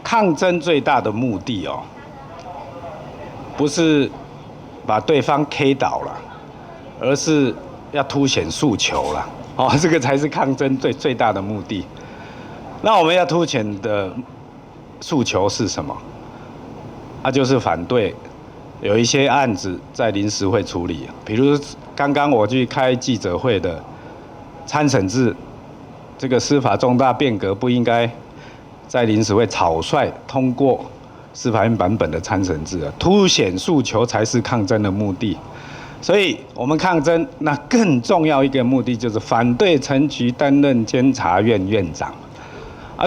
抗争最大的目的哦，不是把对方 K 倒了，而是要凸显诉求了。哦，这个才是抗争最大的目的。那我们要凸显的诉求是什么？就是反对有一些案子在临时会处理，比如刚刚我去开记者会的参审制，这个司法重大变革不应该在临时会草率通过司法院版本的参审制，凸显诉求才是抗争的目的。所以我们抗争，那更重要一个目的就是反对陈菊担任监察院院长。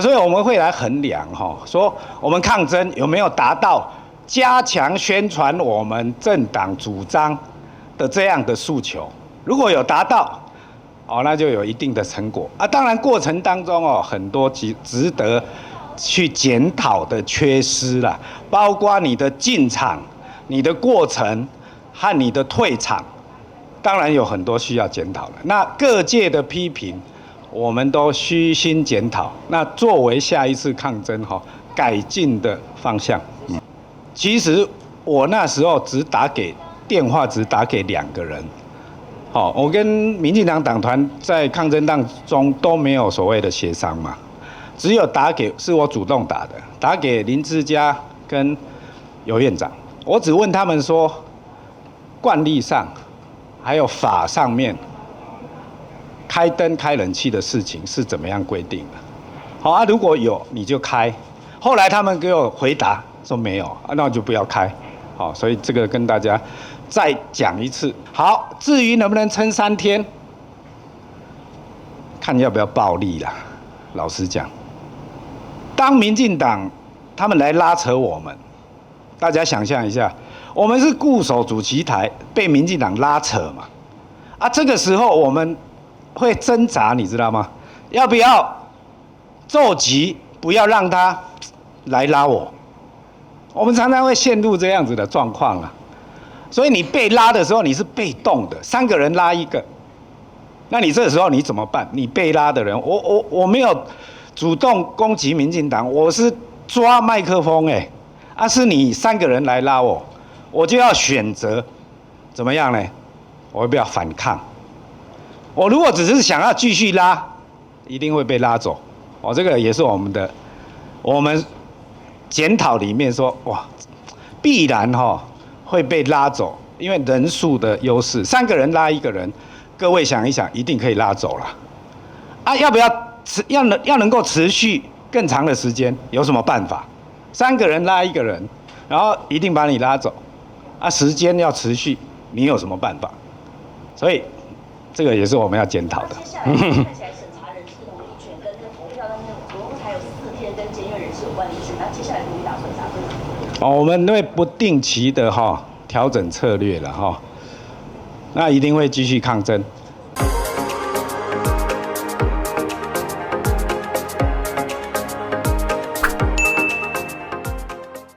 所以我们会来衡量说我们抗争有没有达到加强宣传我们政党主张的这样的诉求。如果有达到，那就有一定的成果。当然过程当中很多值得去检讨的缺失啦，包括你的进场、你的过程和你的退场，当然有很多需要检讨的。那各界的批评，我们都虚心检讨，那作为下一次抗争改进的方向。其实我那时候电话只打给2个人。我跟民进党党团在抗争当中都没有所谓的协商嘛，只有是我主动打给林志嘉跟尤院长，我只问他们说，惯例上还有法上面开灯开冷气的事情是怎么样规定的？如果有你就开。后来他们给我回答说没有，那我就不要开。所以这个跟大家再讲一次。好，至于能不能撑3天，看要不要暴力啦。老实讲，当民进党他们来拉扯我们，大家想象一下，我们是固守主席台，被民进党拉扯嘛。这个时候我们会挣扎，你知道吗？要不要骤急，不要让他来拉我？我们常常会陷入这样子的状况啊。所以你被拉的时候，你是被动的，3个人拉1个，那你这时候你怎么办？你被拉的人，我没有主动攻击民进党，我是抓麦克风是你3个人来拉我，我就要选择怎么样呢？我要不要反抗？我如果只是想要继续拉，一定会被拉走。这个也是我们检讨里面说，必然会被拉走，因为人数的优势，3个人拉1个人，各位想一想，一定可以拉走了。要不要要能够持续更长的时间，有什么办法？3个人拉1个人，然后一定把你拉走，时间要持续，你有什么办法？所以这个也是我们要检讨的。接下来看起来审查人事同意权跟投票的那种，还有4天跟监院人事有关的事，那接下来你打算咋做？我们会不定期的调整策略了那一定会继续抗争。